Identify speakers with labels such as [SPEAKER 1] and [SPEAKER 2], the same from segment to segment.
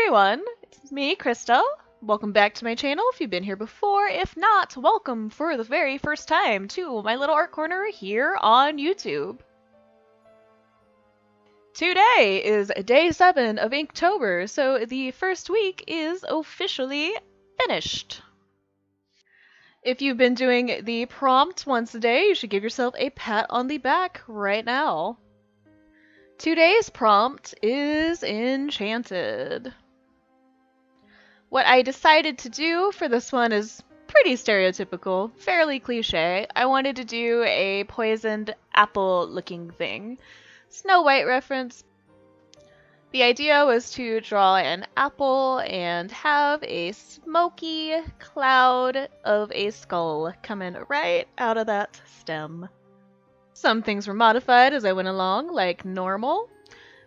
[SPEAKER 1] everyone, it's me, Krista. Welcome back to my channel if you've been here before. If not, welcome for the very first time to my little art corner here on YouTube. Today is day 7 of Inktober, so the first week is officially finished. If you've been doing the prompt once a day, you should give yourself a pat on the back right now. Today's prompt is Enchanted. What I decided to do for this one is pretty stereotypical, fairly cliche. I wanted to do a poisoned apple looking thing. Snow White reference. The idea was to draw an apple and have a smoky cloud of a skull coming right out of that stem. Some things were modified as I went along, like normal.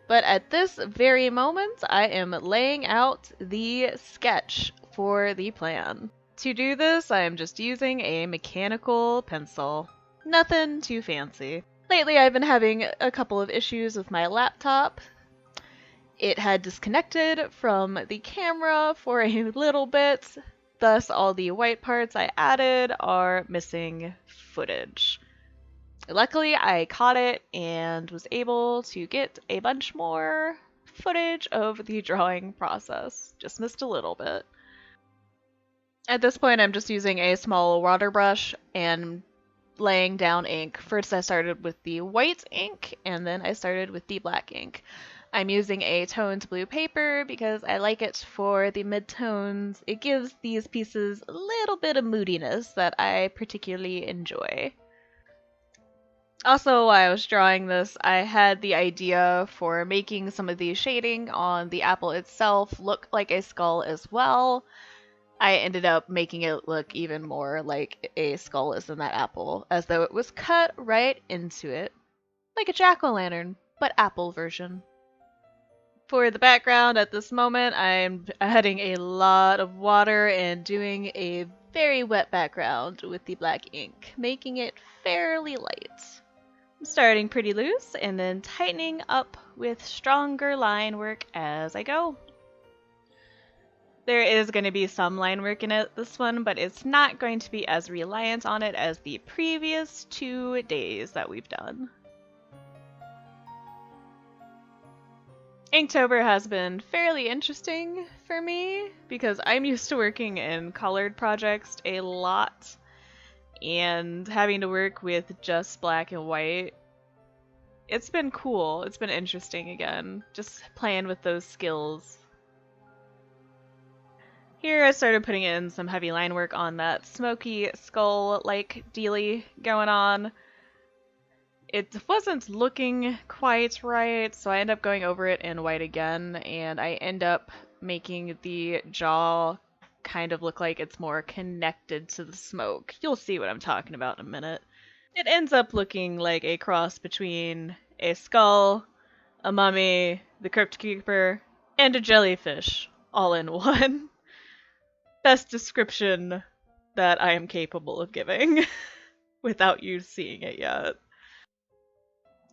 [SPEAKER 1] But at this very moment, I am laying out the sketch for the plan. To do this, I am just using a mechanical pencil. Nothing too fancy. Lately, I've been having a couple of issues with my laptop. It had disconnected from the camera for a little bit, thus all the white parts I added are missing footage. Luckily, I caught it and was able to get a bunch more footage of the drawing process. Just missed a little bit. At this point, I'm just using a small water brush and laying down ink. First, I started with the white ink, and then I started with the black ink. I'm using a toned blue paper because I like it for the mid-tones. It gives these pieces a little bit of moodiness that I particularly enjoy. Also, while I was drawing this, I had the idea for making some of the shading on the apple itself look like a skull as well. I ended up making it look even more like a skull is in that apple, as though it was cut right into it. Like a jack-o'-lantern, but apple version. For the background at this moment, I'm adding a lot of water and doing a very wet background with the black ink, making it fairly light. I'm starting pretty loose and then tightening up with stronger line work as I go. There is going to be some line work in this one, but it's not going to be as reliant on it as the previous 2 days that we've done. Inktober has been fairly interesting for me because I'm used to working in colored projects a lot. And having to work with just black and white, it's been cool. It's been interesting again, just playing with those skills. Here I started putting in some heavy line work on that smoky skull-like dealy going on. It wasn't looking quite right, so I end up going over it in white again, and I end up making the jaw kind of look like it's more connected to the smoke. You'll see what I'm talking about in a minute. It ends up looking like a cross between a skull, a mummy, the crypt keeper, and a jellyfish, all in one. Best description that I am capable of giving without you seeing it yet.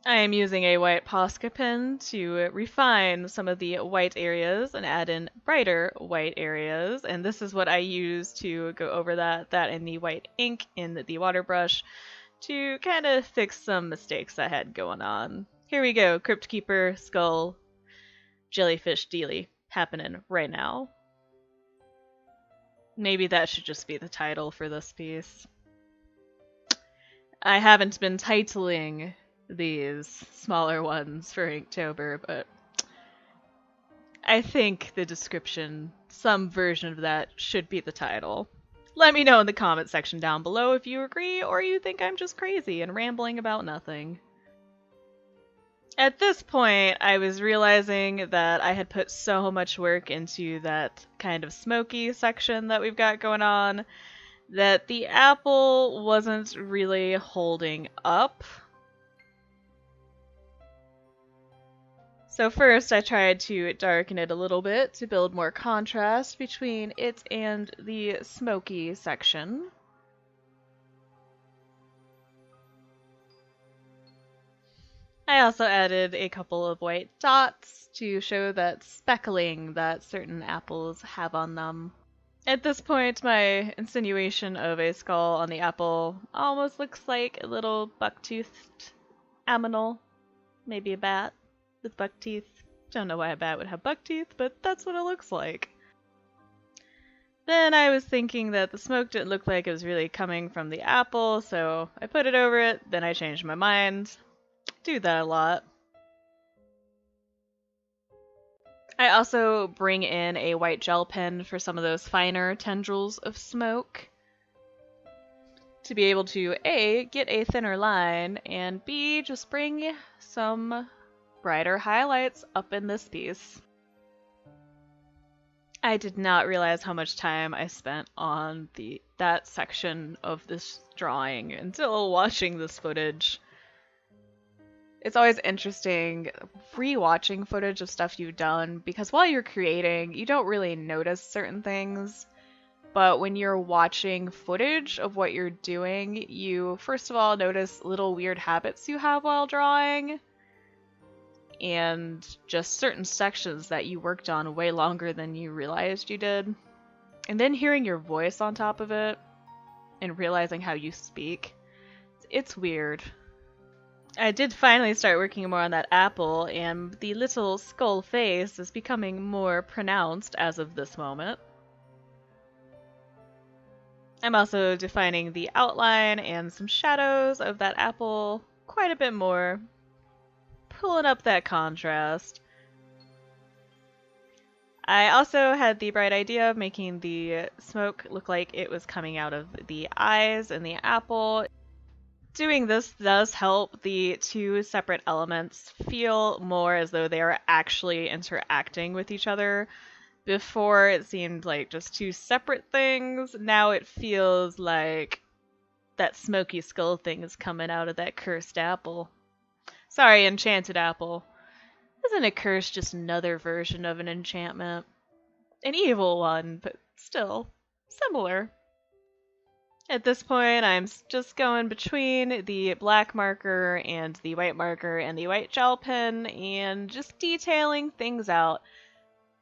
[SPEAKER 1] I am using a white Posca pen to refine some of the white areas and add in brighter white areas, and this is what I use to go over that and the white ink in the water brush to kind of fix some mistakes I had going on. Here we go, Crypt Keeper, Skull, Jellyfish Dealy happening right now. Maybe that should just be the title for this piece. I haven't been titling these smaller ones for Inktober, but I think the description, some version of that, should be the title. Let me know in the comment section down below if you agree or you think I'm just crazy and rambling about nothing. At this point, I was realizing that I had put so much work into that kind of smoky section that we've got going on that the apple wasn't really holding up. So first I tried to darken it a little bit to build more contrast between it and the smoky section. I also added a couple of white dots to show that speckling that certain apples have on them. At this point, my insinuation of a skull on the apple almost looks like a little buck-toothed aminal, maybe a bat with buck teeth. Don't know why a bat would have buck teeth, but that's what it looks like. Then I was thinking that the smoke didn't look like it was really coming from the apple, so I put it over it, then I changed my mind. Do that a lot. I also bring in a white gel pen for some of those finer tendrils of smoke to be able to A, get a thinner line, and B, just bring some brighter highlights up in this piece. I did not realize how much time I spent on that section of this drawing until watching this footage. It's always interesting re-watching footage of stuff you've done because while you're creating, you don't really notice certain things. But when you're watching footage of what you're doing, you first of all notice little weird habits you have while drawing and just certain sections that you worked on way longer than you realized you did. And then hearing your voice on top of it and realizing how you speak, it's weird. I did finally start working more on that apple, and the little skull face is becoming more pronounced as of this moment. I'm also defining the outline and some shadows of that apple quite a bit more, pulling up that contrast. I also had the bright idea of making the smoke look like it was coming out of the eyes in the apple. Doing this does help the two separate elements feel more as though they are actually interacting with each other. Before it seemed like just two separate things. Now it feels like that smoky skull thing is coming out of that cursed apple. Sorry, enchanted apple. Isn't a curse just another version of an enchantment? An evil one, but still similar. At this point, I'm just going between the black marker and the white marker and the white gel pen and just detailing things out.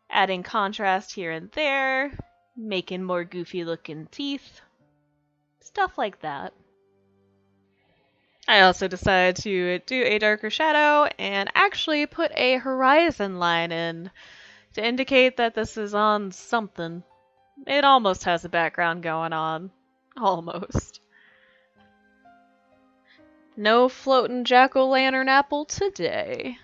[SPEAKER 1] Adding contrast here and there, making more goofy looking teeth, stuff like that. I also decided to do a darker shadow and actually put a horizon line in to indicate that this is on something. It almost has a background going on. Almost. No floating jack-o'-lantern apple today.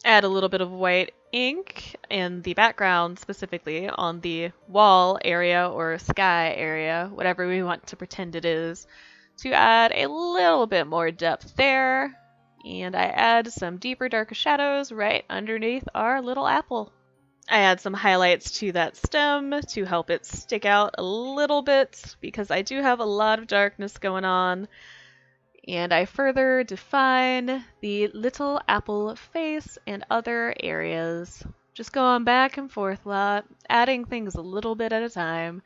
[SPEAKER 1] Add a little bit of white ink in the background, specifically on the wall area or sky area, whatever we want to pretend it is, to add a little bit more depth there. And I add some deeper, darker shadows right underneath our little apple. I add some highlights to that stem to help it stick out a little bit because I do have a lot of darkness going on. And I further define the little apple face and other areas. Just going back and forth a lot, adding things a little bit at a time,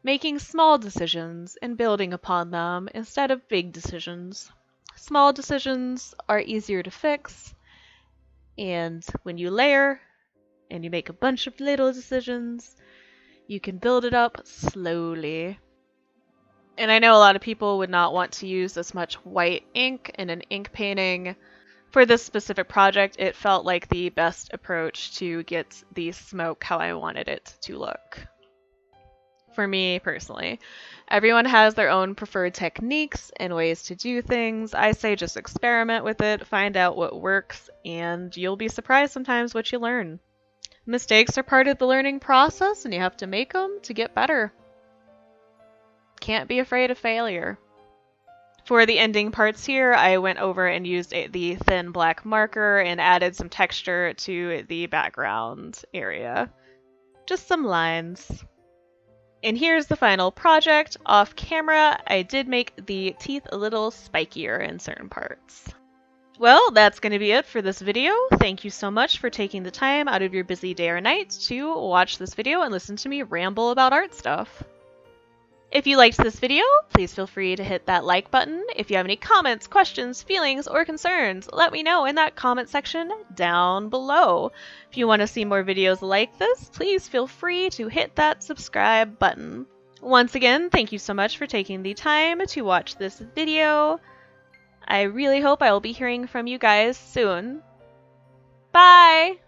[SPEAKER 1] making small decisions and building upon them instead of big decisions. Small decisions are easier to fix, and when you layer and you make a bunch of little decisions, you can build it up slowly. And I know a lot of people would not want to use this much white ink in an ink painting. For this specific project, it felt like the best approach to get the smoke how I wanted it to look. For me, personally. Everyone has their own preferred techniques and ways to do things. I say just experiment with it, find out what works, and you'll be surprised sometimes what you learn. Mistakes are part of the learning process, and you have to make them to get better. Can't be afraid of failure. For the ending parts here, I went over and used the thin black marker and added some texture to the background area. Just some lines. And here's the final project. Off camera, I did make the teeth a little spikier in certain parts. Well, that's going to be it for this video. Thank you so much for taking the time out of your busy day or night to watch this video and listen to me ramble about art stuff. If you liked this video, please feel free to hit that like button. If you have any comments, questions, feelings, or concerns, let me know in that comment section down below. If you want to see more videos like this, please feel free to hit that subscribe button. Once again, thank you so much for taking the time to watch this video. I really hope I will be hearing from you guys soon. Bye!